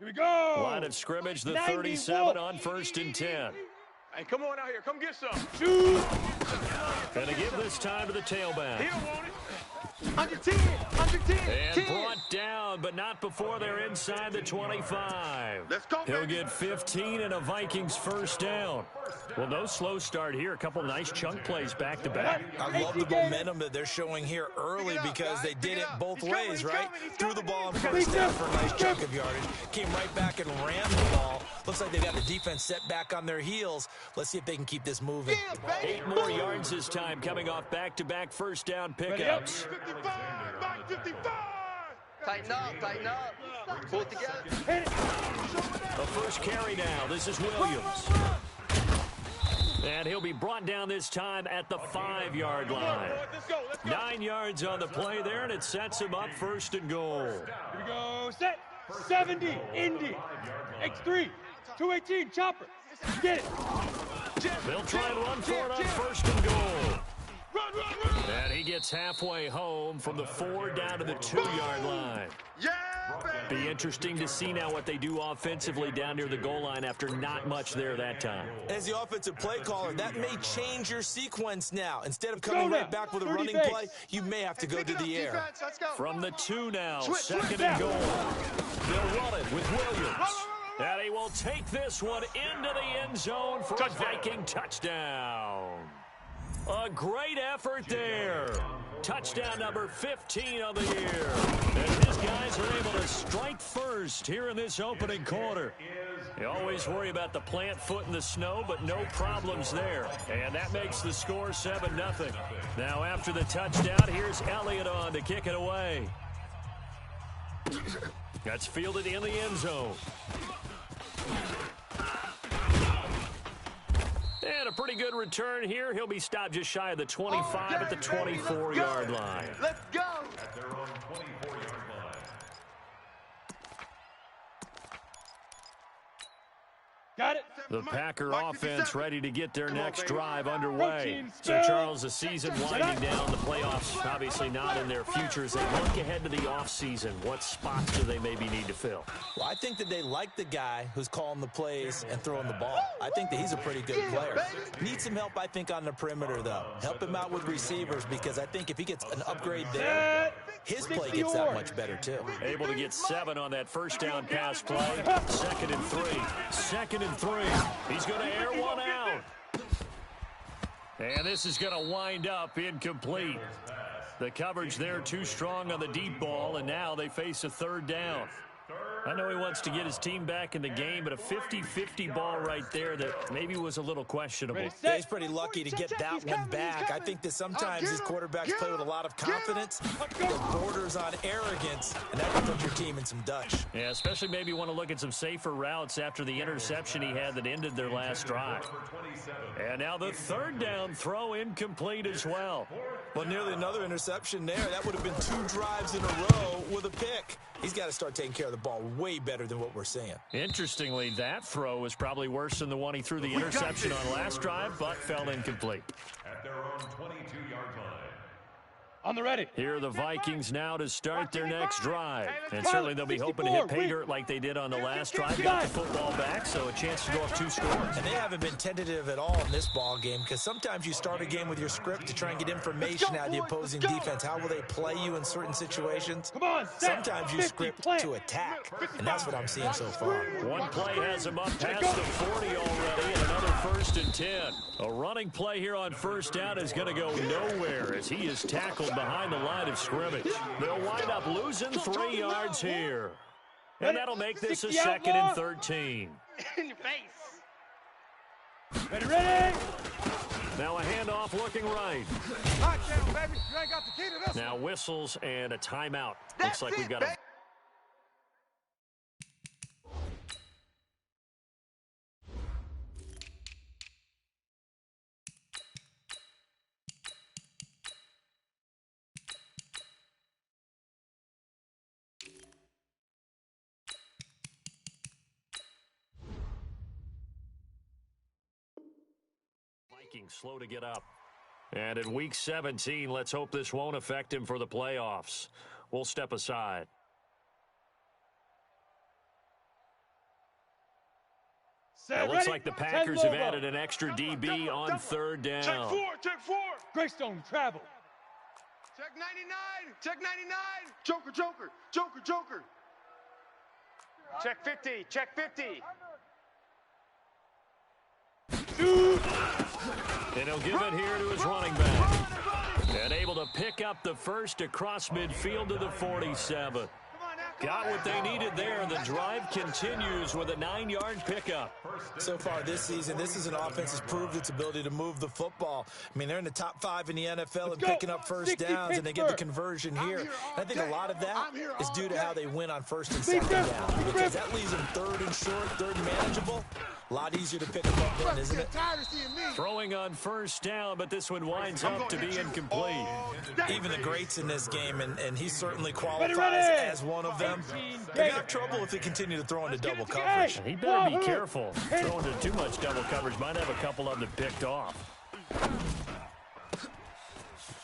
Here we go. Line of scrimmage, the 37 on 1st and 10. Hey, come on out here. Come get some. Shoot. Going to give this time to the tailback. He don't want it. Under 10. Under 10. And 10. brought down, but not before they're inside the 25. Let's go, He'll baby. get 15 and a Vikings first down. Well, no slow start here. A couple nice chunk plays back to back. I love the momentum that they're showing here early because they did it both ways, right? Threw the ball on first down for a nice chunk of yardage. Came right back and ran the ball. Looks like they got the defense set back on their heels. Let's see if they can keep this moving. 8 more yards this time, coming off back-to-back first down pickups. 55. Back 55. Tighten up. Pull it together. The first carry now. This is Williams. And he'll be brought down this time at the 5-yard line. 9 yards on the play there, and it sets him up 1st and goal. Here we go. Set. 70. Indy. X3. 218. Chopper. Get it. They'll try and run for it on 1st and goal. And he gets halfway home from the 4 down to the 2-yard line. Be interesting to see now what they do offensively down near the goal line after not much there that time. As the offensive play caller, that may change your sequence now. Instead of coming right back with a running play, you may have to go to the air. From the 2 now, 2nd and goal. They'll run it with Williams. And he will take this one into the end zone for a Viking touchdown. A great effort there. Touchdown number 15 of the year. And his guys are able to strike first here in this opening quarter. You always worry about the plant foot in the snow, but no problems there. And that makes the score 7-0. Now after the touchdown, here's Elliott on to kick it away. That's fielded in the end zone. And a pretty good return here. He'll be stopped just shy of the 25 at the 24-yard line. Let's go. At their own 24-yard line. Got it. The Packer offense ready to get their next drive underway. So, Charles, the season winding down, the playoffs obviously not in their future. As they look ahead to the offseason, what spots do they maybe need to fill? Well, I think that they like the guy who's calling the plays and throwing the ball. I think that he's a pretty good player. Needs some help, I think, on the perimeter, though. Help him out with receivers because I think if he gets an upgrade there, his play gets that much better, too. Able to get 7 on that first down pass play. 2nd and 3. 2nd and 3. He's going to air one out. And this is going to wind up incomplete. The coverage there too strong on the deep ball, and now they face a 3rd down. I know he wants to get his team back in the game, but a 50-50 ball right there that maybe was a little questionable. Yeah, he's pretty lucky to get that one back. I think that sometimes these quarterbacks play with a lot of confidence that borders on arrogance, and that can put your team in some Dutch. Yeah, especially maybe want to look at some safer routes after the interception he had that ended their last drive. And now the 3rd down throw incomplete as well. Well, nearly another interception there. That would have been 2 drives in a row with a pick. He's got to start taking care of the ball way better than what we're seeing. Interestingly, that throw was probably worse than the one he threw the interception on last drive, but fell incomplete. At their own 22-yard line. On the ready. Here are the Vikings now to start their next drive. And certainly they'll be hoping to hit pay dirt like they did on the last drive. Got the football back, so a chance to go up 2 scores. And they haven't been tentative at all in this ball game because sometimes you start a game with your script to try and get information out of the opposing defense. How will they play you in certain situations? Come on, sometimes you script to attack, and that's what I'm seeing so far. One play has him up past the 40 already, and another 1st and 10. A running play here on 1st down is going to go nowhere as he is tackled behind the line of scrimmage. They'll wind up losing 3 yards here. And that'll make this a 2nd and 13. In your face. Ready. Now a handoff looking right. Baby. You ain't got the key to this. Now whistles and a timeout. Looks like we've got a... slow to get up. And in Week 17, let's hope this won't affect him for the playoffs. We'll step aside. It looks like the Packers have added an extra DB on third down. Check four. Greystone travel. Check 99. Check 99. Joker. Check 50. Check 50. Shoot. And he'll give it here to his running back. And able to pick up the first across midfield to the 47. Got what they needed there. The drive continues with a 9-yard pickup. So far this season, this is an offense that's proved its ability to move the football. I mean, they're in the top 5 in the NFL in picking up first downs, and they get the conversion here. And I think a lot of that is due to how they win on first and second down, because that leaves them third and short, third and manageable. A lot easier to pick them up then, isn't it? Throwing on first down, but this one winds up to be incomplete. Even the greats in this game, and he certainly qualifies as one of them. They're going to have trouble if they continue to throw into double coverage. He better be careful. Throwing into too much double coverage might have a couple of them picked off.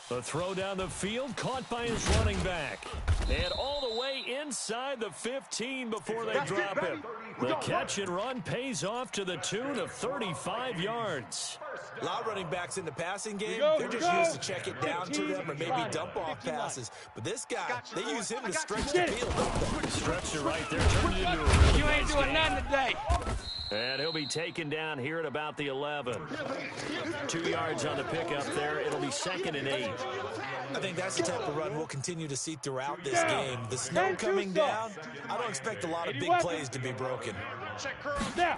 The throw down the field, caught by his running back. And all the way inside the 15 before they drop him. The catch and run pays off to the tune of 35 yards. A lot of running backs in the passing game, they're just used to check it down to them or maybe dump off passes. But this guy, they use him to stretch the field. Stretched it right there, turned it into a really You ain't nice doing game. nothing today. And he'll be taken down here at about the 11. 2 yards on the pickup there. It'll be 2nd and 8. I think that's the type of run we'll continue to see throughout this game. The snow coming down, I don't expect a lot of big plays to be broken. Now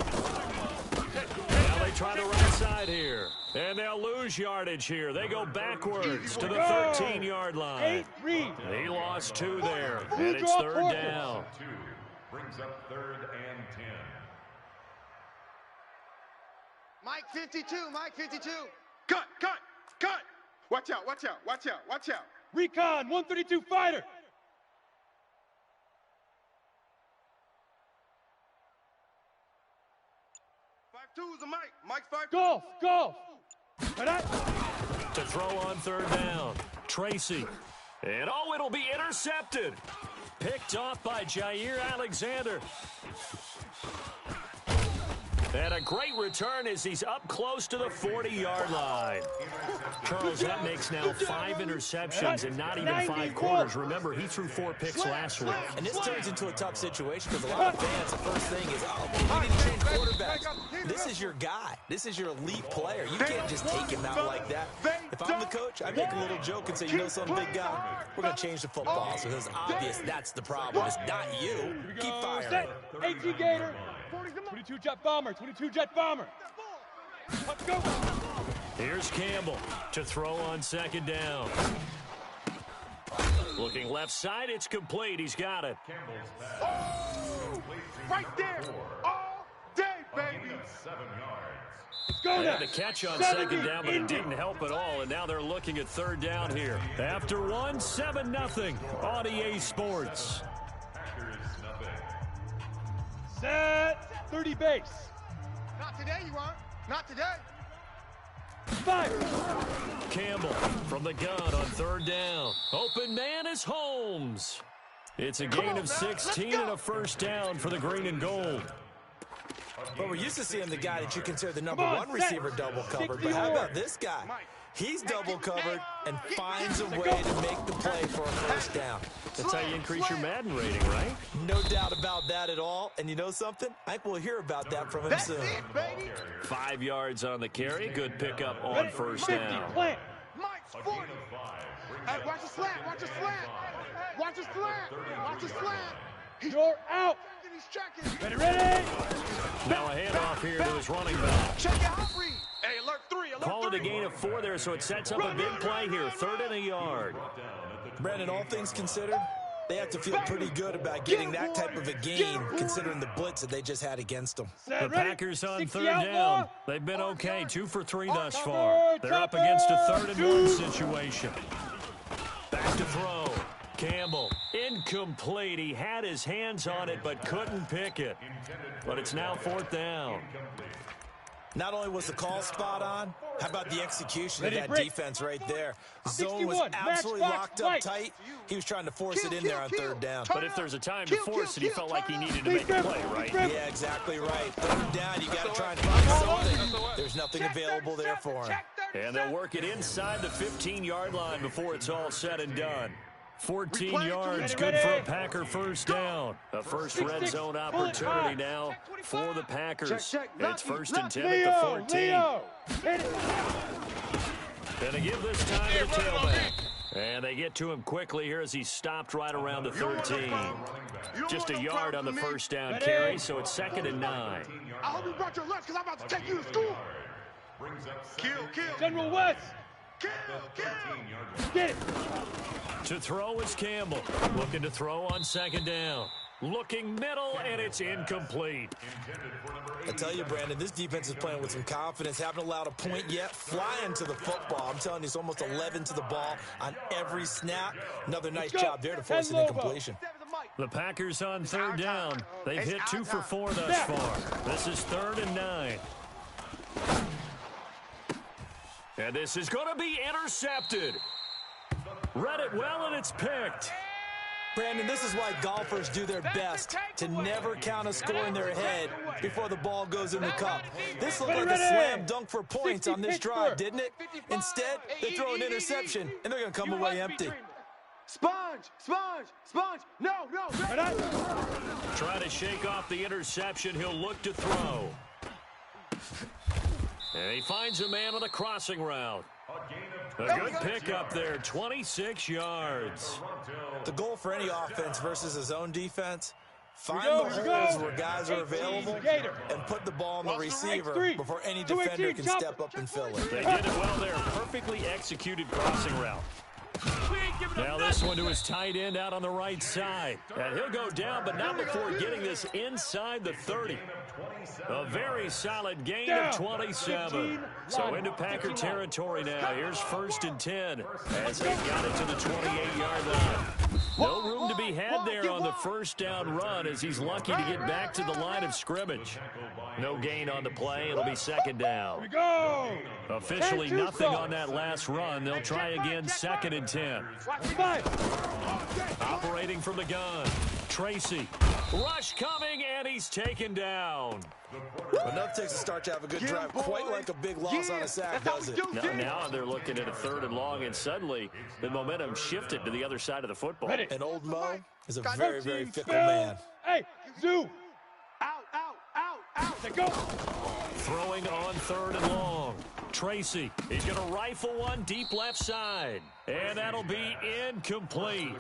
they try the right side here. And they'll lose yardage here. They go backwards to the 13-yard line. He lost 2 there. And it's third down. Brings up 3rd and 10. Mike 52. Cut. Watch out. Recon 132 fighter. 5-2 is a Mike. Mike's 5-2. Golf. To throw on third down. Tracy. And it'll be intercepted. Picked off by Jair Alexander. And a great return as he's up close to the 40-yard line. Charles, that makes now 5 interceptions in not even 5 quarters. Remember, he threw 4 picks last week. And this turns into a tough situation because a lot of fans, the first thing is, we need to change quarterbacks. This is your guy. This is your elite player. You can't just take him out like that. If I'm the coach, I make a little joke and say, you know something, big guy? We're going to change the football. So it's obvious that's the problem. It's not you. Keep firing. 18 Gator. 22 jet bomber. Let's go. Here's Campbell to throw on second down. Looking left side, it's complete. He's got it. Right there. All day, baby. 7 yards. Let's go They now. had the catch on second down, but it didn't help at all. And now they're looking at third down here. After 1, 7-0 on EA Sports. Packers nothing. Set. 30 base. Not today, you aren't. Not today. Fire. Campbell from the gun on third down. Open man is Holmes. It's a gain of 16 and a first down for the green and gold. But we're used to seeing the guy that you consider the number 1 receiver double covered. But how about this guy? He's double covered and finds a way to make the play for a first down. That's how you increase your Madden rating, right? No doubt about that at all. And you know something? I think we'll hear about that from him That's soon. it, baby. 5 yards on the carry. Good pickup on first 50. down. Plant. Mike's 40. Hey, watch the slant. You're out. He's checking. Ready. Now a handoff here to his running back. Check your hot read. Hey, alert 3. Call it a gain of 4 there, so it sets up a big play here. 3rd and a yard. Brandon, all things considered, they have to feel pretty good about getting that type of a gain considering the blitz that they just had against them. The Packers on 60 third outlaw. down. They've been okay, 2 for 3 thus far. They're up against a 3rd and 1 situation. Back to throw. Campbell, incomplete. He had his hands on it, but couldn't pick it. But it's now 4th down. Not only was the call spot on, how about the execution of Ready, that break. defense right there? Zone was 61, absolutely matchbox locked up right. tight. He was trying to force it in there on third down. But if there's a time to force it, he felt like he needed to make a play, right? Yeah, exactly. exactly right. Third down, you got to try and find something. There's nothing available there for him. And they'll work it inside the 15-yard line before it's all said and done. 14 yards, good for a Packer first down. A first red zone opportunity now for the Packers. It's first and 10 at the 14. And they give this time to the tailback. And they get to him quickly here as he's stopped right around the 13. Just a yard on the first down carry, so it's 2nd and 9. I hope you brought your lunch because I'm about to take you to school. Kill. General West. Kill. Get it. To throw is Campbell. Looking to throw on 2nd down. Looking middle, and it's incomplete. I tell you, Brandon, this defense is playing with some confidence. Haven't allowed a point yet. Flying to the football. I'm telling you, it's almost 11 to the ball on every snap. Another nice job there to force an incompletion. The Packers on 3rd down. They've hit 2 for 4 thus far. This is 3rd and 9. And this is going to be intercepted. Read it well, and it's picked. Brandon, this is why golfers do their best to never count a score in their head before the ball goes in the cup. This looked like a slam dunk for points on this drive, didn't it? Instead, they throw an interception, and they're going to come away empty. Sponge. No. Try to shake off the interception. He'll look to throw. And he finds a man on the crossing route. A good pickup there, 26 yards. The goal for any offense versus his own defense, find the holes where guys are available and put the ball on the receiver before any defender can step up and fill it. They did it well there. Perfectly executed crossing route. Now this one to his tight end out on the right side. And he'll go down, but not before getting this inside the 30. A very solid gain of 27. So into Packer territory now. Here's 1st and 10 as they got it to the 28-yard line. No room to be had there on the first down run as he's lucky to get back to the line of scrimmage. No gain on the play. It'll be 2nd down. Officially nothing on that last run. They'll try again 2nd and 10. Operating from the gun. Tracy. Rush coming, and he's taken down. Enough takes a start to have a good drive. Quite like a big loss on a sack, does it? Now they're looking at a 3rd and long, and suddenly the momentum shifted to the other side of the football. And old Mo is a very, very fickle man. Hey, Zoo. Out. They go. Throwing on 3rd and long. Tracy, he's going to rifle one deep left side. And that'll be incomplete.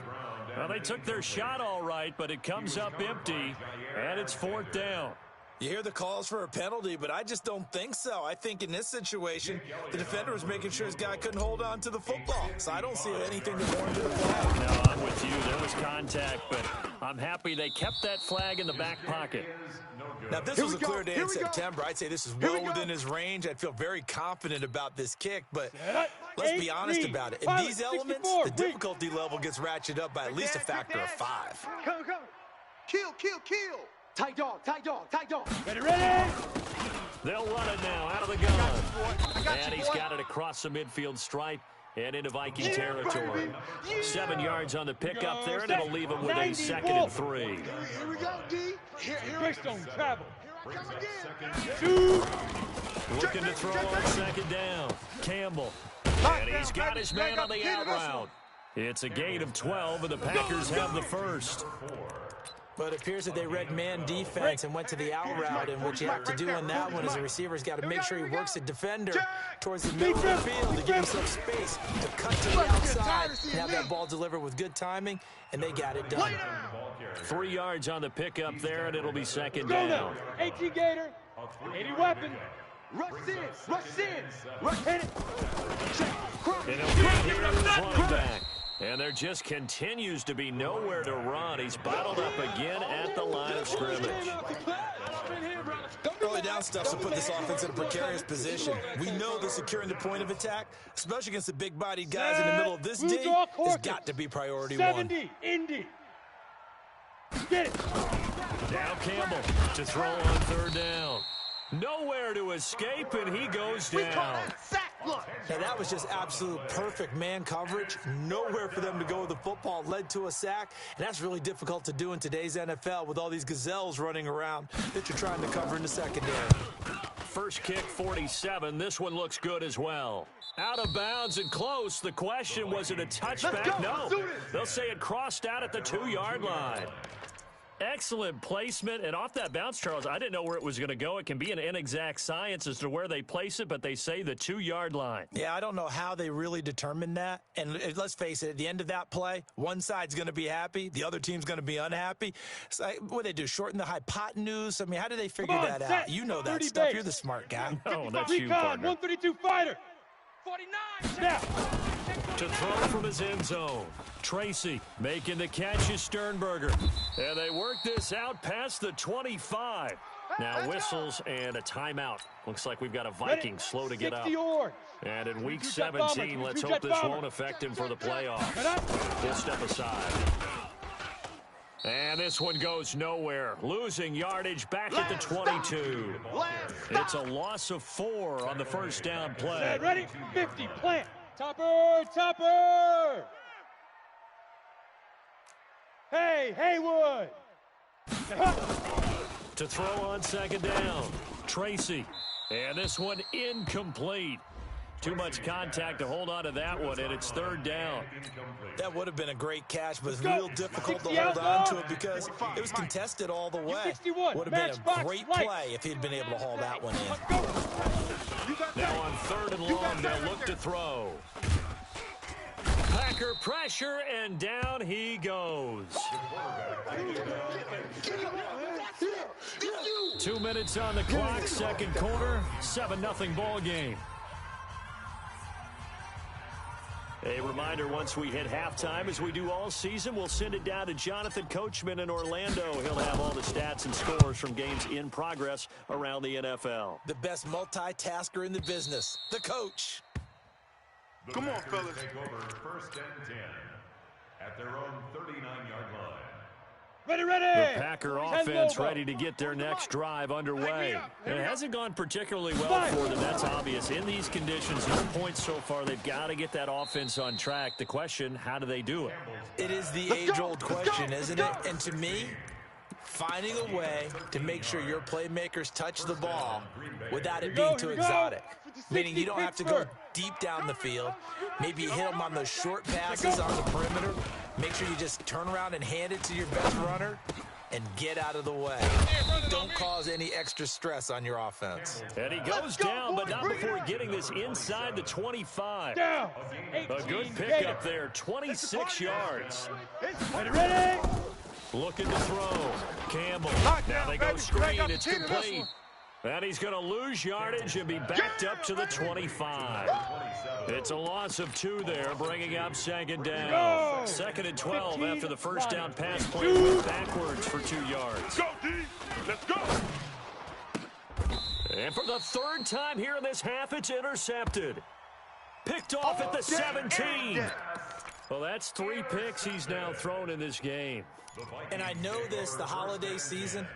Well, they took their shot all right, but it comes up empty, and it's 4th down. You hear the calls for a penalty, but I just don't think so. I think in this situation, the defender was making sure his guy couldn't hold on to the football. So I don't see anything that warranted a flag. No, I'm with you. There was contact, but I'm happy they kept that flag in the back pocket. Now, if this was a clear day in September, I'd say this is well within his range. I'd feel very confident about this kick, but let's be honest about it. In these elements, the difficulty level gets ratcheted up by at least a factor of 5. Come. Kill. Tight dog. Ready? They'll run it now out of the gun. And he's got it across the midfield stripe and into Viking territory. 7 yards on the pickup there, and it'll leave him with a 2nd and 3. Here we go, D. Greystone travel. Looking to throw on 2nd down. Campbell. And he's got his man on the out route. It's a gain of 12, and the Packers have the first. But it appears that they read man defense and went to the out route, and what you have to do in that one is the receiver's got to make sure he works the defender towards the middle of the field to give himself space to cut to the outside and have that ball delivered with good timing, and they got it done. 3 yards on the pickup there, and it'll be 2nd down. 18 Gator, 80 weapon. Rush in. Hit it. And he'll get here to his running back. And there just continues to be nowhere to run. He's bottled up again at the line of scrimmage. Early down stuff to put this offense in a precarious position. We know that securing the point of attack, especially against the big-bodied guys in the middle of this D, has got to be priority 70, Indy. Get it. Now Campbell to throw on 3rd down. Nowhere to escape, and he goes We call down. that sack. Look. Now, that was just absolute perfect man coverage. Nowhere for them to go with the football. Led to a sack, and that's really difficult to do in today's NFL with all these gazelles running around that you're trying to cover in the secondary. First kick, 47. This one looks good as well. Out of bounds and close. The question, was it a touchback? No. They'll say it crossed out at the 2-yard line. Excellent placement, and off that bounce, Charles, I didn't know where it was going to go. It can be an inexact science as to where they place it, but they say the 2-yard line. Yeah, I don't know how they really determined that. And let's face it, at the end of that play, one side's going to be happy, the other team's going to be unhappy. So, what do they do, shorten the hypotenuse? I mean, how do they figure that out? You know that stuff. base. You're the smart guy. Oh, that's you, Recon, partner. 132 fighter. 49. Snap. To throw from his end zone. Tracy making the catch is Sternberger. And they work this out past the 25. Now whistles and a timeout. Looks like we've got a Viking slow to get up. 60 orange. And in week Two-jet bomber, 17, let's two-jet hope this bomber. won't affect him for the playoffs. He'll step aside. And this one goes nowhere. Losing yardage back at the 22. It's a loss of 4 on the first down play. Set, ready? 50, plant. Topper, topper. Hey, Haywood. To throw on second down. Tracy. And this one incomplete. Too much contact to hold on to that one, and it's third down. That would have been a great catch, but it's Go. real difficult to 60 hold on out. to it because it was contested all the way. 61. Would have been Matchbox a great right. play if he'd been able to haul that one in. Let's go. Now on third and long, they'll look to throw. Packer pressure, and down he goes. 2 minutes on the clock, second quarter, 7-0 ball game. A reminder, once we hit halftime, as we do all season, we'll send it down to Jonathan Coachman in Orlando. He'll have all the stats and scores from games in progress around the NFL. The best multitasker in the business, the coach. Come on, fellas. Take over first and 10 at their own 39-yard line. Ready, The ready. Packer 10 offense Lobo. ready to get their next drive underway. And it hasn't gone particularly well for them. That's obvious. In these conditions, no points so far. They've got to get that offense on track. The question, how do they do it? It is the age-old question, isn't it? And to me, finding a way to make sure your playmakers touch the ball without it being too exotic. Meaning you don't have to go deep down the field. Maybe you hit them on those short passes on the perimeter. Make sure you just turn around and hand it to your best runner and get out of the way. Don't cause any extra stress on your offense. And he goes down, but not before getting this inside the 25. Down. A good 18, pickup there, 26 yards. Ready, ready. Looking to throw. Campbell. Now they go screen. It's complete. And he's going to lose yardage and be backed up to the 25. It's a loss of 2 there, bringing up second down. Second and 12 after the first down pass play went backwards for 2 yards. Go, D. Let's go. And for the third time here in this half, it's intercepted. Picked off at the 17. Well, that's 3 picks he's now thrown in this game. And I know this, the holiday season,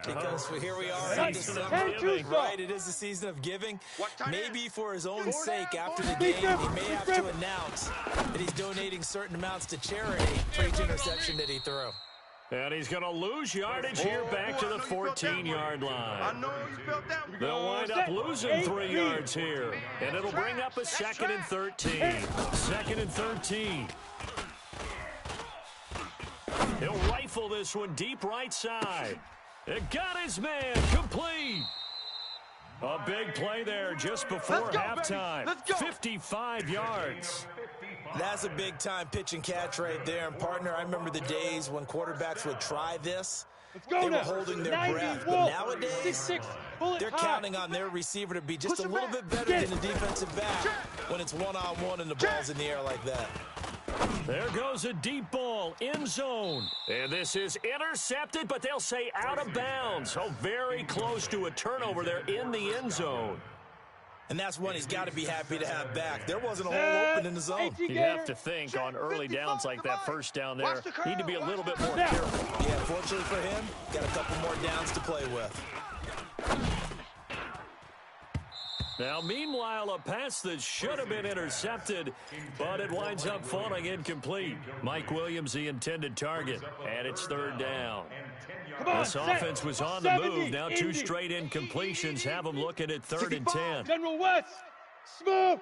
because here we are in Right. December, And Tuesday. right? It is the season of giving. Maybe for his own sake, after the Be game, careful, he may be have to careful. announce that he's donating certain amounts to charity for each interception that he threw. And he's going to lose yardage here back to the 14-yard I line. know you felt that one. They'll wind up losing 3 yards here. And it'll bring up a second and 13. Second and 13. He'll rifle this one deep right side. It got his man complete. A big play there just before Let's go, baby. halftime. Let's go. 55 yards. That's a big-time pitch and catch right there. And, partner, I remember the days when quarterbacks would try this. Let's go They were now. holding their 90 breath. Wolf. But nowadays, 6'6", bullet they're high. counting on their receiver to be just Push a it little back. bit better Get than it. the defensive back when it's one-on-one and the ball's in the air like that. There goes a deep ball, end zone. And this is intercepted, but they'll say out of bounds. Oh, very close to a turnover there in the end zone. And that's one he's got to be happy to have back. There wasn't a hole open in the zone. You have to think on early downs like that, first down there, need to be a little bit more Now. careful. Yeah, fortunately for him, got a couple more downs to play with. Now, meanwhile, a pass that should have been intercepted, but it winds up falling incomplete. Mike Williams, the intended target, and it's third down. This offense was on the move. Now 2 straight incompletions have them looking at 3rd and 10. General West, smoke.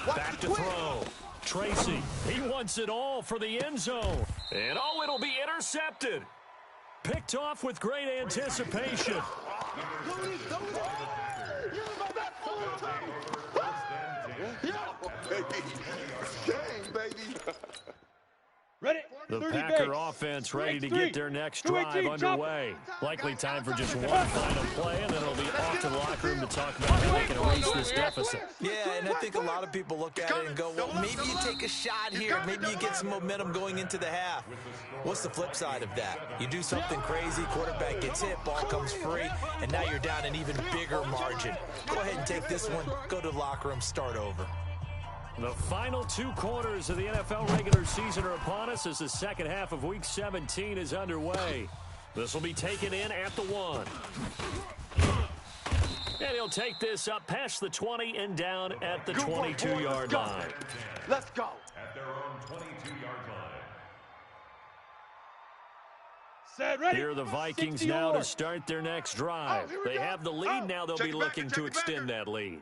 Back to throw. Tracy, he wants it all for the end zone. And, oh, it'll be intercepted. Picked off with great anticipation. Ready? The Packer offense ready to get their next drive underway. Likely time for just one final play, and then it'll be off to the locker room to talk about how they can erase this deficit. Yeah, and I think a lot of people look at it and go, well, maybe you take a shot here. Maybe you get some momentum going into the half. What's the flip side of that? You do something crazy, quarterback gets hit, ball comes free, and now you're down an even bigger margin. Go ahead and take this one, go to the locker room, start over. The final 2 quarters of the NFL regular season are upon us as the second half of Week 17 is underway. This will be taken in at the 1. And he'll take this up past the 20 and down at the 22-yard line. Let's go. At their own 22-yard line. Set, ready. Here are the Vikings now to start their next drive. They have the lead now. They'll be looking to extend that lead.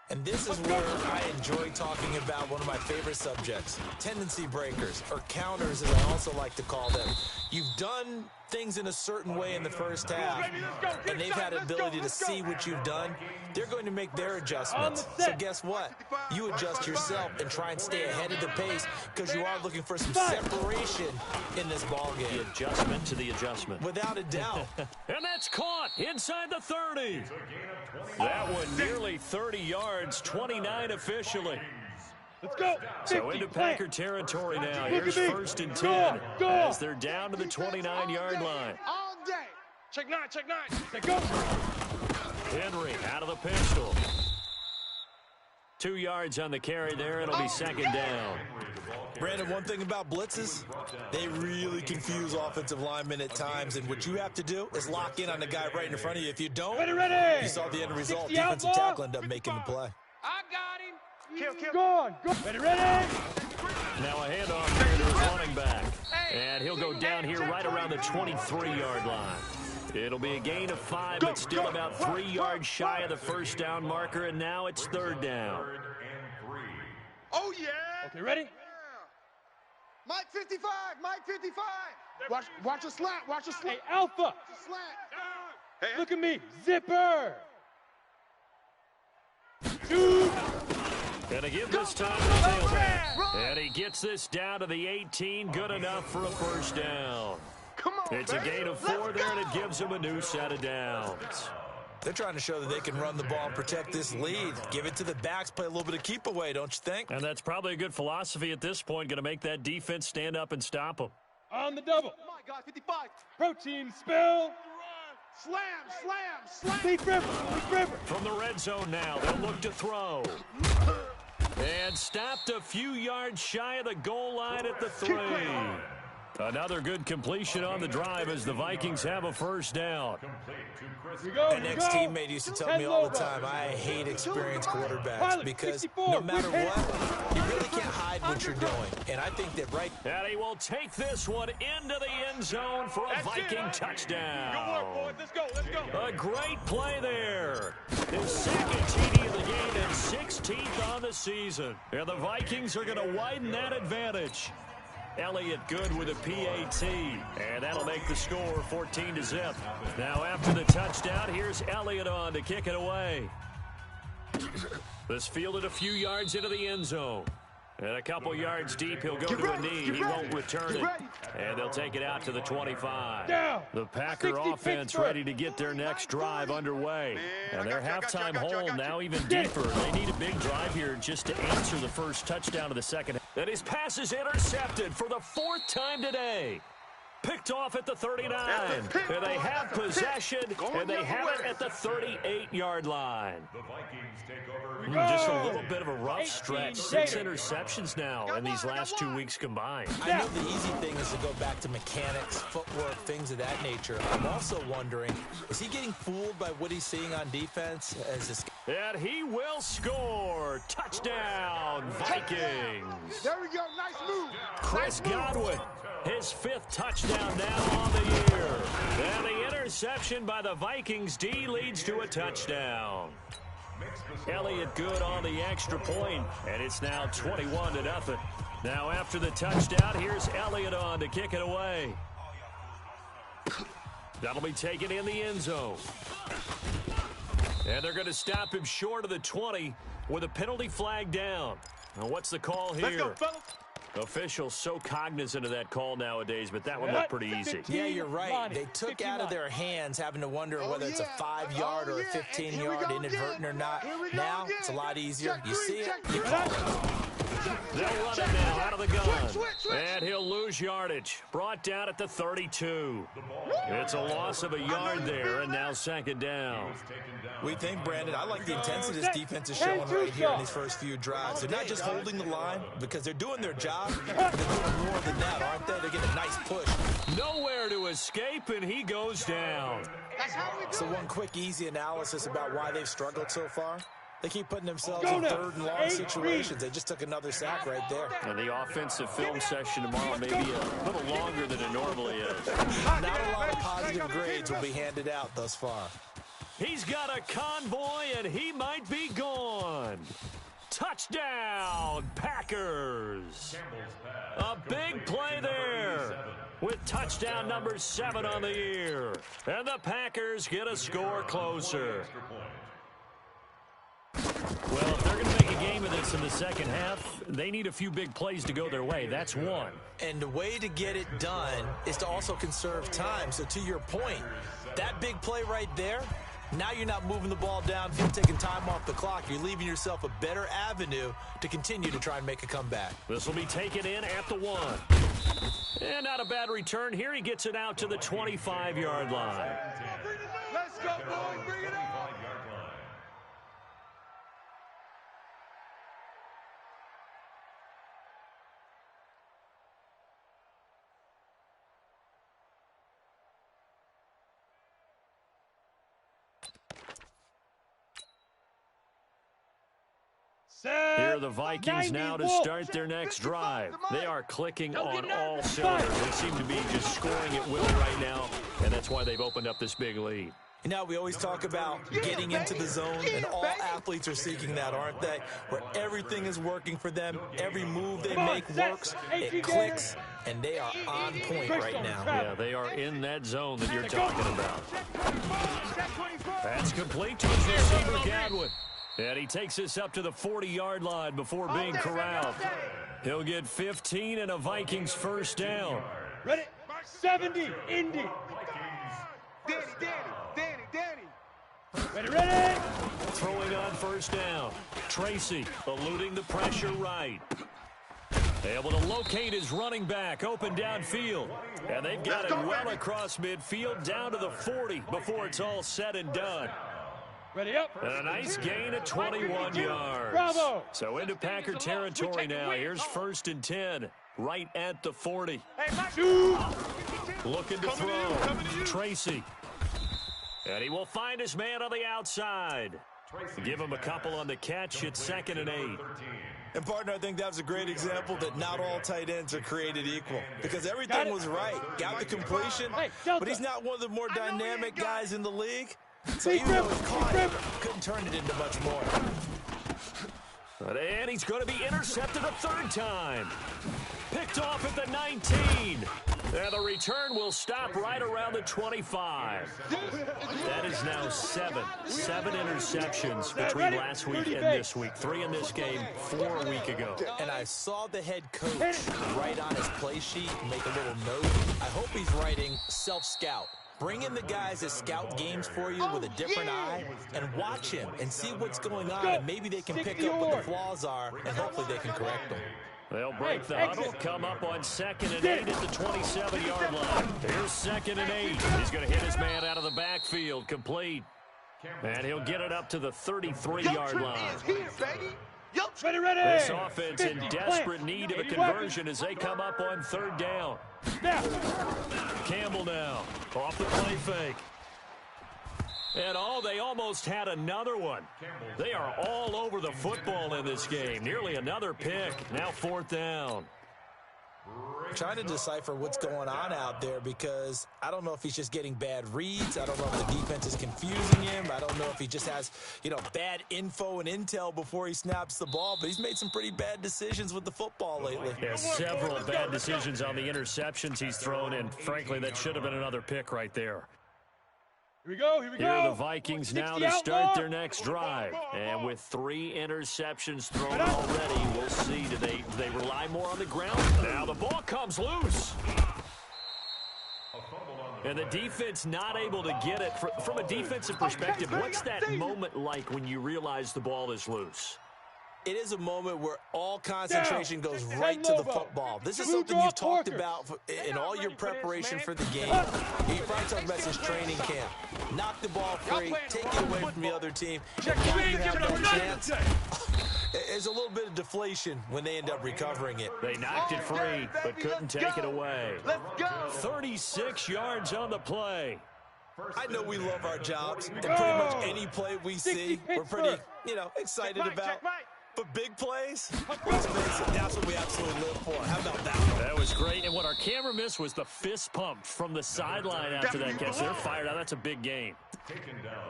And this is where I enjoy talking about one of my favorite subjects, tendency breakers, or counters as I also like to call them. You've done things in a certain way in the first half, and they've had the ability to see what you've done. They're going to make their adjustments. So guess what? You adjust yourself and try and stay ahead of the pace because you are looking for some separation in this ballgame. The adjustment to the adjustment. Without a doubt. And that's caught inside the 30. That one nearly 30 yards, 29 officially. Let's go. So into Packer territory now. Here's 1st and 10 as they're down to the 29-yard line. All day. Check 9, check 9. Let's go. Henry out of the pistol. 2 yards on the carry there. It'll be second down. Brandon, one thing about blitzes, they really confuse offensive linemen at times, and what you have to do is lock in on the guy right in front of you. If you don't, ready. You saw the end result. Defensive tackle ended up making the play. I got him. Kill. Go on. Go. Ready. Now a handoff here to his running back. And he'll go down here right around the 23-yard line. It'll be a gain of 5, but still about 3 yards shy of the first down marker, and now it's 3rd down. Oh, yeah. Okay, ready? Mike 55. Mike 55. Watch a slant. Watch a slant. Hey, Alpha. Slant. Hey, Look at me. Zipper. Shoot. Gonna give this time to the tailback. And he gets this down to the 18. Good enough for a first down. Come on, It's a gain of 4 there, and it gives him a new set of downs. They're trying to show that they can run the ball and protect this lead. Give it to the backs, play a little bit of keep away, don't you think? And that's probably a good philosophy at this point. Going to make that defense stand up and stop them. On the double. Come on, guys. 55. Protein spill. Slam. Deep river. From the red zone now, they'll look to throw. And stopped a few yards shy of the goal line at the 3. Another good completion on the drive as the Vikings have a first down. An ex-teammate used to tell me all the time, I hate experienced quarterbacks because no matter what, you really can't hide what you're doing. And I think that And he will take this one into the end zone for a Viking touchdown. Good work, boys. Let's go. A great play there. His second TD of the game and 16th on the season. And the Vikings are going to widen that advantage. Elliott good with a PAT, and that'll make the score 14-0. Now after the touchdown, here's Elliott on to kick it away. This fielded a few yards into the end zone. And a couple yards deep, he'll go to a knee. He won't return it. And they'll take it out to the 25. The Packer offense ready to get their next drive underway. And their halftime hole now even deeper. They need a big drive here just to answer the first touchdown of the second. And his pass is intercepted for the 4th time today. Picked off at the 39. And they have possession, and they have it at the 38-yard line. The Vikings take over. Just a little bit of a rough stretch. 6 interceptions now in these last 2 weeks combined. I know the easy thing is to go back to mechanics, footwork, things of that nature. I'm also wondering, is he getting fooled by what he's seeing on defense? And he will score. Touchdown, Vikings. There we go. Nice move. Chris Godwin, his 5th touchdown now on the year. And the interception by the Vikings D leads to a touchdown. Elliott good on the extra point, and it's now 21-0. Now after the touchdown, here's Elliott on to kick it away. That'll be taken in the end zone. And they're going to stop him short of the 20 with a penalty flag down. Now what's the call here? Let's go, fellas. Officials so cognizant of that call nowadays, but that one looked pretty easy. Yeah, you're right. They took out of their hands having to wonder whether it's a 5-yard or a 15-yard inadvertent or not. Now it's a lot easier. You see it, you call it. They'll run it now out of the gun. And he'll lose yardage. Brought down at the 32. It's a loss of a yard there, and now 2nd down. We think, Brandon, I like the intensity this defense is showing right here in these first few drives. They're not just holding the line because they're doing their job. They're doing more than that, aren't they? They're getting a nice push. Nowhere to escape, and he goes down. So one quick, easy analysis about why they've struggled so far. They keep putting themselves in 3rd and long situations. They just took another sack right there. And the offensive film session tomorrow may be a little longer than it normally is. Not a lot of positive grades will be handed out thus far. He's got a convoy, and he might be gone. Touchdown, Packers. A big play there with touchdown number 7 on the year. And the Packers get a score closer. Well, if they're going to make a game of this in the second half, they need a few big plays to go their way. That's one. And the way to get it done is to also conserve time. So to your point, that big play right there, now you're not moving the ball downfield, taking time off the clock. You're leaving yourself a better avenue to continue to try and make a comeback. This will be taken in at the 1. And not a bad return. Here he gets it out to the 25-yard line. Let's go, boys. Bring it on. Here are the Vikings now to start their next drive. They are clicking on all cylinders. They seem to be just scoring at will right now, and that's why they've opened up this big lead. You know, we always talk about getting into the zone, and all athletes are seeking that, aren't they? Where everything is working for them, every move they make works, it clicks, and they are on point right now. Yeah, they are in that zone that you're talking about. That's complete to his receiver, Godwin. And he takes us up to the 40-yard line before being corralled. He'll get 15 and a Vikings first down. Ready? 70, Indy. Danny. Ready? Throwing on first down. Tracy eluding the pressure right. Able to locate his running back open downfield. And they've got it well across midfield down to the 40 before it's all said and done. Ready up. And a nice gain of 21 yards. Bravo. So into Packer territory now. Here's 1st and 10 right at the 40. Looking to throw. Tracy. And he will find his man on the outside. Give him a couple on the catch. It's 2nd and 8. And, partner, I think that was a great example that not all tight ends are created equal. Because everything was right. Got the completion, but he's not one of the more dynamic guys in the league. So even though he caught it, couldn't turn it into much more. And he's going to be intercepted a 3rd time. Picked off at the 19. And the return will stop right around the 25. That is now 7 interceptions between last week and this week. 3 in this game, 4 a week ago. And I saw the head coach write on his play sheet, make a little note. I hope he's writing self-scout. Bring in the guys that scout games for you with a different eye and watch him and see what's going on, and maybe they can pick up what the flaws are, and hopefully they can correct them. They'll break the huddle, come up on 2nd and 8 at the 27-yard line. Here's 2nd and 8. He's going to hit his man out of the backfield, complete. And he'll get it up to the 33-yard line. This offense in desperate need of a conversion as they come up on 3rd down. Campbell now, off the play fake. And they almost had another one. They are all over the football in this game. Nearly another pick. Now 4th down. Trying to decipher what's going on out there because I don't know if he's just getting bad reads. I don't know if the defense is confusing him. I don't know if he just has, bad info and intel before he snaps the ball. But he's made some pretty bad decisions with the football lately. Yeah, several bad decisions on the interceptions he's thrown in. Frankly, that should have been another pick right there. Here we go. Here are the Vikings now to start their next drive. And with 3 interceptions thrown already, we'll see. Do they rely more on the ground? Now the ball comes loose. And the defense not able to get it. From a defensive perspective, what's that moment like when you realize the ball is loose? It is a moment where all concentration goes right to the football. This is something you've talked about in all your preparation for the game. You probably talked about this training camp. Knock the ball free, take it away from the other team, and now you have no chance. There's a little bit of deflation when they end up recovering it. They knocked it free, but couldn't take it away. 36 yards on the play. I know we love our jobs, and pretty much any play we see, we're pretty, excited about. But big plays, let's face it, that's what we absolutely live for. How about that one? That was great, and what our camera missed was the fist pump from the sideline after that catch. They're fired out. That's a big game.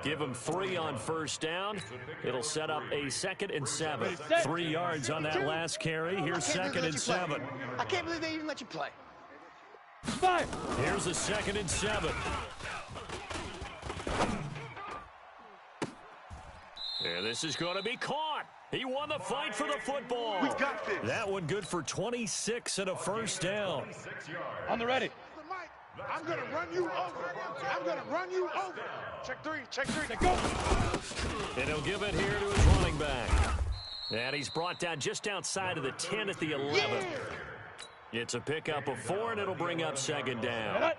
Give them 3 on 1st down. It'll set up a 2nd and 7. 3 yards on that last carry. Here's 2nd and 7. I can't believe they even let you play. 5. Here's a 2nd and 7. And this is going to be caught. He won the fight for the football. We got this. That one good for 26 and a 1st down. On the ready. I'm going to run you over. I'm going to run you over. Check 3. Check 3. Go. And he'll give it here to his running back. And he's brought down just outside of the 10 at the 11. It's a pickup of 4, and it'll bring up 2nd down.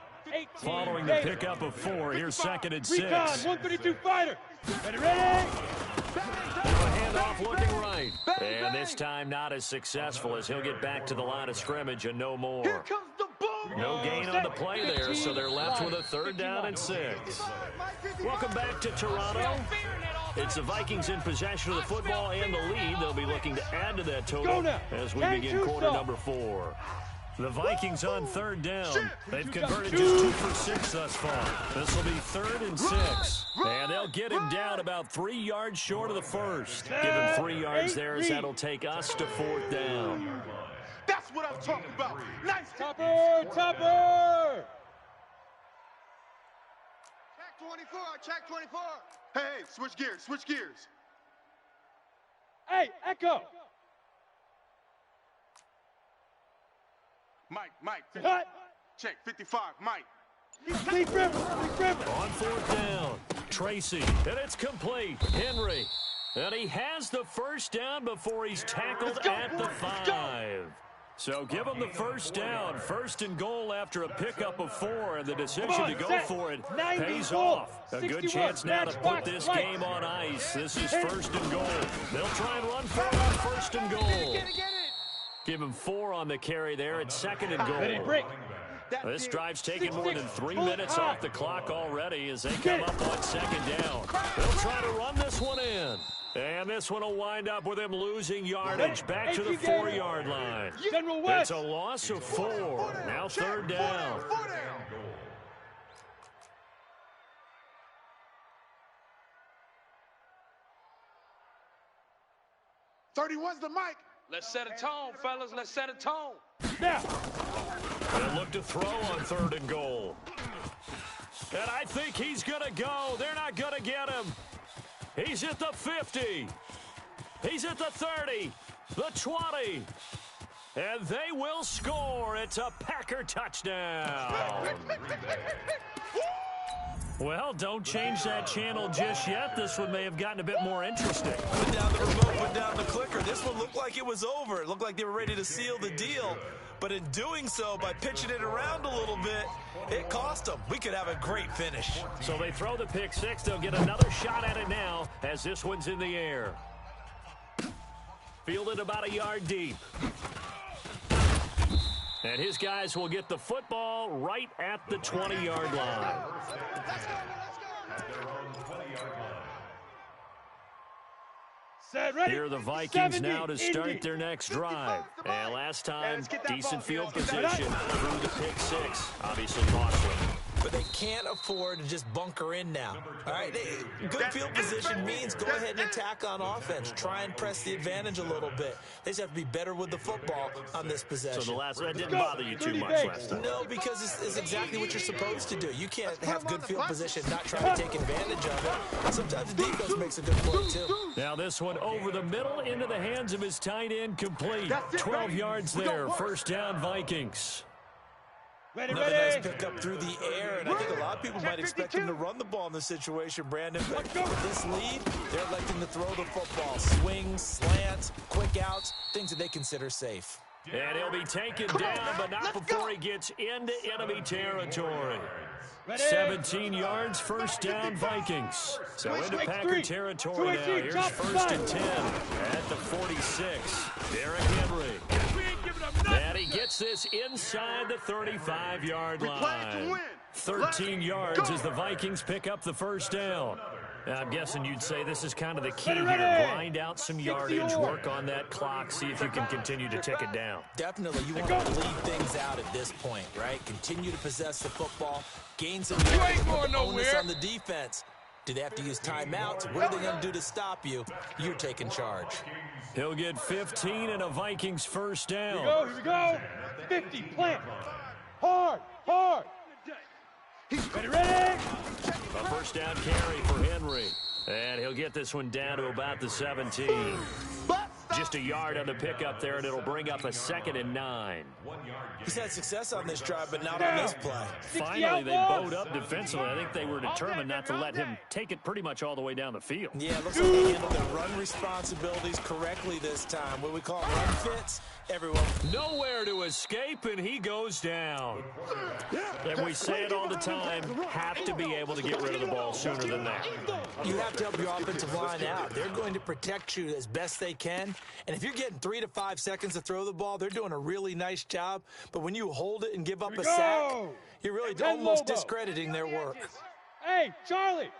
Following the pickup of 4, here's 2nd and 6. Recon, 132 fighter. Ready. Handoff looking right. And this time not as successful as he'll get back to the line of scrimmage and no more. Here comes the boom. No gain on the play there, so they're left with a 3rd down and 6. Welcome back to Toronto. It's the Vikings in possession of the football and the lead. They'll be looking to add to that total as we begin quarter number 4. The Vikings on 3rd down. They've converted just 2 for 6 thus far. This will be 3rd and 6. And they'll get him down about 3 yards short of the 1st. Give him 3 yards there as that'll take us to 4th down. That's what I'm talking about. Nice. Topper. Check 24. Check 24. Hey, switch gears. Switch gears. Hey, Echo. Mike. Hut. Check 55. Mike. Lead River. On 4th down, Tracy, and it's complete. Henry, and he has the 1st down before he's tackled at the 5. So give him the 1st down. 1st and goal after a pickup of 4, and the decision to go for it pays off. A good chance now to put this game on ice. This is 1st and goal. They'll try and run for it on 1st and goal. Give him 4 on the carry there at 2nd and goal. This drive's taken more than 3 minutes off the clock already as they come up on 2nd down. They'll try to run this one in. And this one will wind up with him losing yardage back to the 4-yard line. It's a loss of 4. Now 3rd down. 31's the mic. Let's set a tone, fellas. Let's set a tone. Now. They'll look to throw on 3rd and goal. And I think he's going to go. They're not going to get him. He's at the 50. He's at the 30. The 20. And they will score. It's a Packer touchdown. Well, don't change that channel just yet. This one may have gotten a bit more interesting. Put down the remote, put down the clicker. This one looked like it was over. It looked like they were ready to seal the deal. But in doing so, by pitching it around a little bit, it cost them. We could have a great finish. So they throw the pick six. They'll get another shot at it now as this one's in the air. Fielded about a yard deep. And his guys will get the football right at the 20-yard line. Set, ready. Here are the Vikings now to start their next drive. And last time, decent field position through the pick six. Obviously costly. But they can't afford to just bunker in now. All right, good field position means go ahead and attack on offense. Try and press the advantage a little bit. They just have to be better with the football on this possession. So the last that didn't bother you too much last time? No, because it's exactly what you're supposed to do. You can't have good field position, not try to take advantage of it. Sometimes the defense makes a good play, too. Now this one over the middle into the hands of his tight end complete. 12 yards there. First down, Vikings. Another nice pickup through the air, and I think a lot of people might expect him to run the ball in this situation, Brandon. But with this lead, they're electing to throw the football. Swings, slants, quick outs, things that they consider safe. And he'll be taken down, but not before he gets into enemy territory. 17 yards, first down, Vikings. So into Packer territory now. Here's first and 10 at the 46. Derrick Henry. And he gets this inside the 35-yard line. 13 yards as the Vikings pick up the first down. I'm guessing you'd say this is kind of the key here. Grind out some yardage, work on that clock, see if you can continue to tick it down. Definitely. You want to leave things out at this point, right? Continue to possess the football, gain some bonus on the defense. Do they have to use timeouts? What are they going to do to stop you? You're taking charge. He'll get 15 and a Vikings first down. Here we go. 50, plant. Hard. Ready. A first down carry for Henry. And he'll get this one down to about the 17. Just a yard on the pickup there, and it'll bring up a 2nd and 9. He's had success on this drive, but not on this play. Finally, they bowed up defensively. I think they were determined not to let him take it pretty much all the way down the field. Yeah, it looks like they handled their run responsibilities correctly this time. What we call run fits, everyone. Nowhere to escape, and he goes down. And we say it all the time, have to be able to get rid of the ball sooner than that. You have to help your offensive line out. They're going to protect you as best they can. And if you're getting 3 to 5 seconds to throw the ball, they're doing a really nice job. But when you hold it and give up a sack, you're really almost discrediting their work. Hey, Charlie.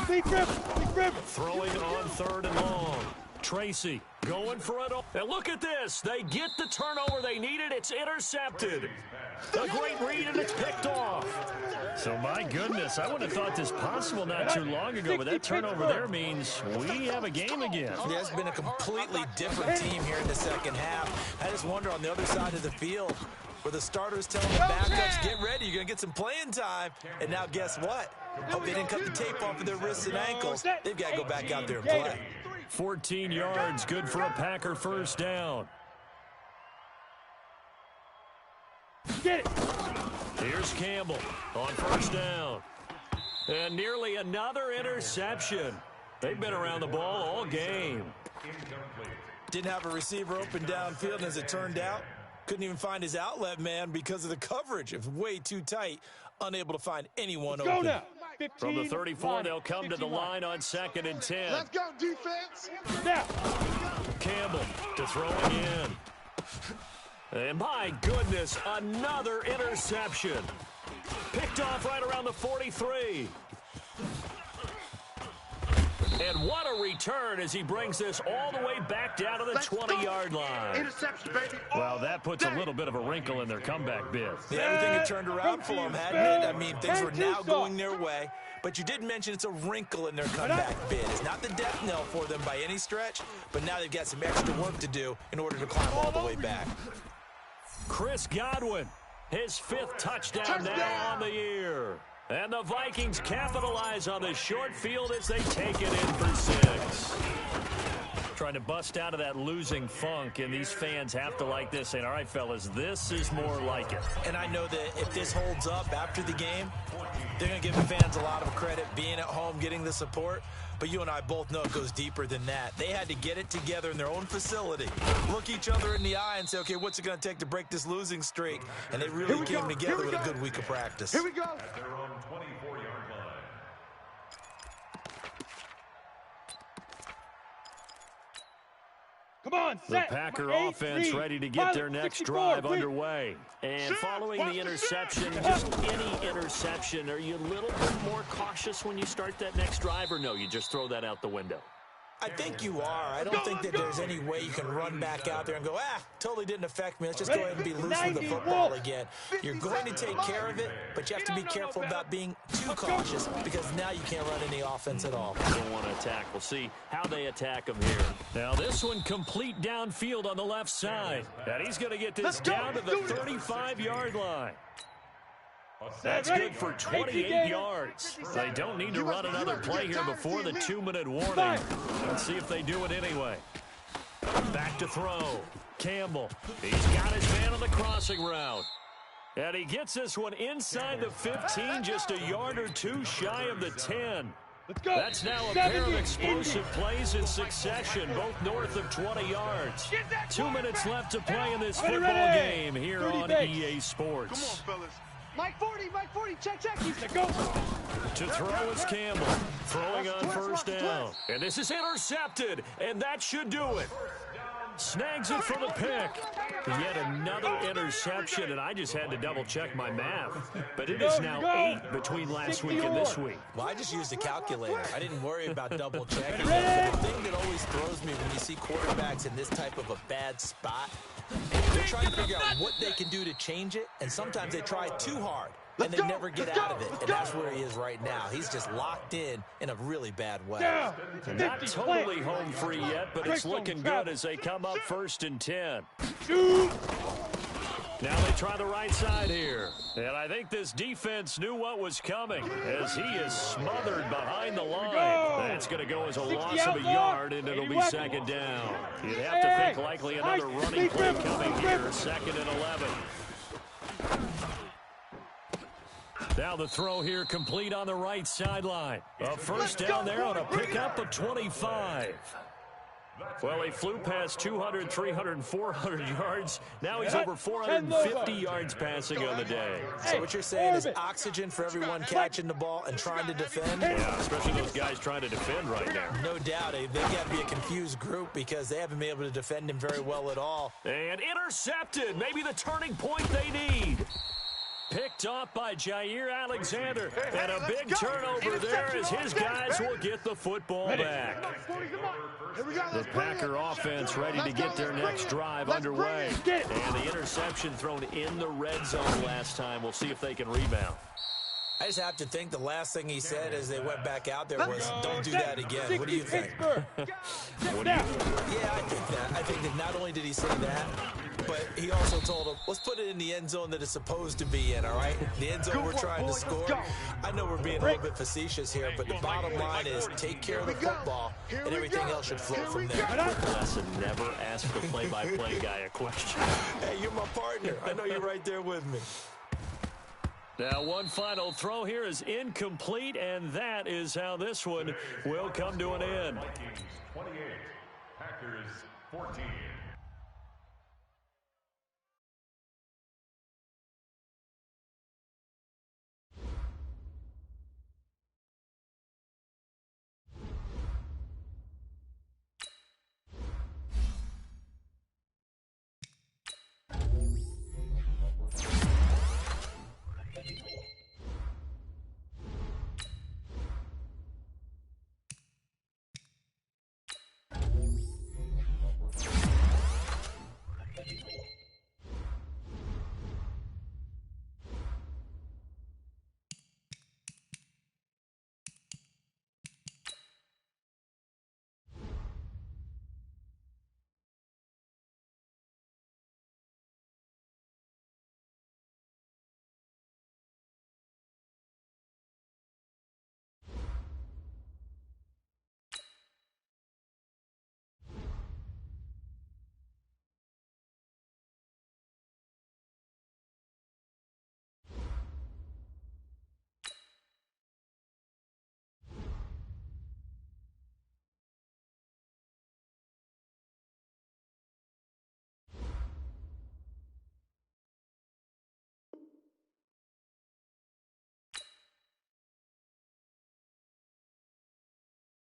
Big rip. Throwing on 3rd and long. Tracy going for it. And look at this. They get the turnover they needed. It's intercepted. A great read, and it's picked off. So, my goodness, I would have thought this possible not too long ago, but that turnover there means we have a game again. Yeah, it's been a completely different team here in the second half. I just wonder on the other side of the field where the starters telling the backups, get ready, you're going to get some playing time. And now guess what? Hope they didn't cut the tape off of their wrists and ankles. They've got to go back out there and play. 14 yards, good for a Packer first down. Get it. Here's Campbell on first down. And nearly another interception. They've been around the ball all game. Didn't have a receiver open downfield, and as it turned out, couldn't even find his outlet man because of the coverage. It was way too tight, unable to find anyone open. Go now. From the 34, they'll come to the line on 2nd and 10. Let's go, defense. Now. Campbell to throw it in. And my goodness, another interception. Picked off right around the 43. And what a return as he brings this all the way back down to the 20-yard line. Interception, baby. Well, that puts a little bit of a wrinkle in their comeback bid. Yeah, everything had turned around for them, hadn't it? I mean, things were now going their way. But you did mention it's a wrinkle in their comeback bid. It's not the death knell for them by any stretch, but now they've got some extra work to do in order to climb all the way back. Chris Godwin, his 5th touchdown now on the year. And the Vikings capitalize on the short field as they take it in for 6. Trying to bust out of that losing funk, and these fans have to like this, saying, all right, fellas, this is more like it. And I know that if this holds up after the game, they're going to give the fans a lot of credit, being at home, getting the support. But you and I both know it goes deeper than that. They had to get it together in their own facility, look each other in the eye and say, okay, what's it going to take to break this losing streak? And they really came together with a good week of practice. Here we go. At their own 24-yard line. Come on, The set. Packer 8, offense 3. ready to get their next 64, drive green. underway. And following the interception, just any interception, are you a little bit more cautious when you start that next drive, or no, you just throw that out the window? I think you are. I don't think that there's any way you can run back out there and go, totally didn't affect me. Let's just go ahead and be loose with the football again. You're going to take care of it, but you have to be careful about being too cautious because now you can't run any offense at all. Don't want to attack. We'll see how they attack them here. Now this one complete downfield on the left side. And he's going to get this down to the 35-yard line. That's good for 28 yards. They don't need to run another play here before the 2-minute warning. Let's see if they do it anyway. Back to throw. Campbell. He's got his man on the crossing route. And he gets this one inside the 15, just a yard or two shy of the 10. Let's go. That's now a pair of explosive plays in succession, both north of 20 yards. 2 minutes left to play in this football game here on EA Sports. Come on, fellas. Mike 40, check. He's to go. To throw is Campbell, throwing on first down. And this is intercepted, and that should do it. Snags it for the pick. Yet another interception, and I just had to double-check my math. But it is now 8 between last week and this week. Well, I just used a calculator. I didn't worry about double-checking. The thing that always throws me when you see quarterbacks in this type of a bad spot, they're trying to figure out what they can do to change it, and sometimes they try too hard, and they never get out of it. And that's where he is right now. He's just locked in a really bad way. Not totally home free yet, but it's looking good as they come up 1st and 10. Now they try the right side here. And I think this defense knew what was coming as he is smothered behind the line. That's going to go as a loss of a yard, and it'll be 2nd down. You'd have to think likely another running play coming here, 2nd and 11. Now the throw here complete on the right sideline. A first down there on a pickup of 25. Well, he flew past 200, 300, 400 yards. Now he's over 450 yards passing on the day. So what you're saying is oxygen for everyone catching the ball and trying to defend? Yeah, especially those guys trying to defend right now. No doubt. They've got to be a confused group because they haven't been able to defend him very well at all. And intercepted. Maybe the turning point they need. Picked off by Jair Alexander. And a big turnover there as his guys will get the football back. The Packer offense ready to get their next drive underway. And the interception thrown in the red zone last time. We'll see if they can rebound. I just have to think the last thing he said as they went back out there was, don't do that again. What do you think? What do you think? Yeah, I think that. I think that not only did he say that, but he also told him, let's put it in the end zone that it's supposed to be in, all right? The end zone we're trying to score. I know we're being a little bit facetious here, but the bottom line is take care of the football, and everything else should flow from there. Lesson, never ask the play-by-play guy a question. Hey, you're my partner. I know you're right there with me. Now, one final throw here is incomplete, and that is how this one will come to an end. Vikings 28, Packers 14.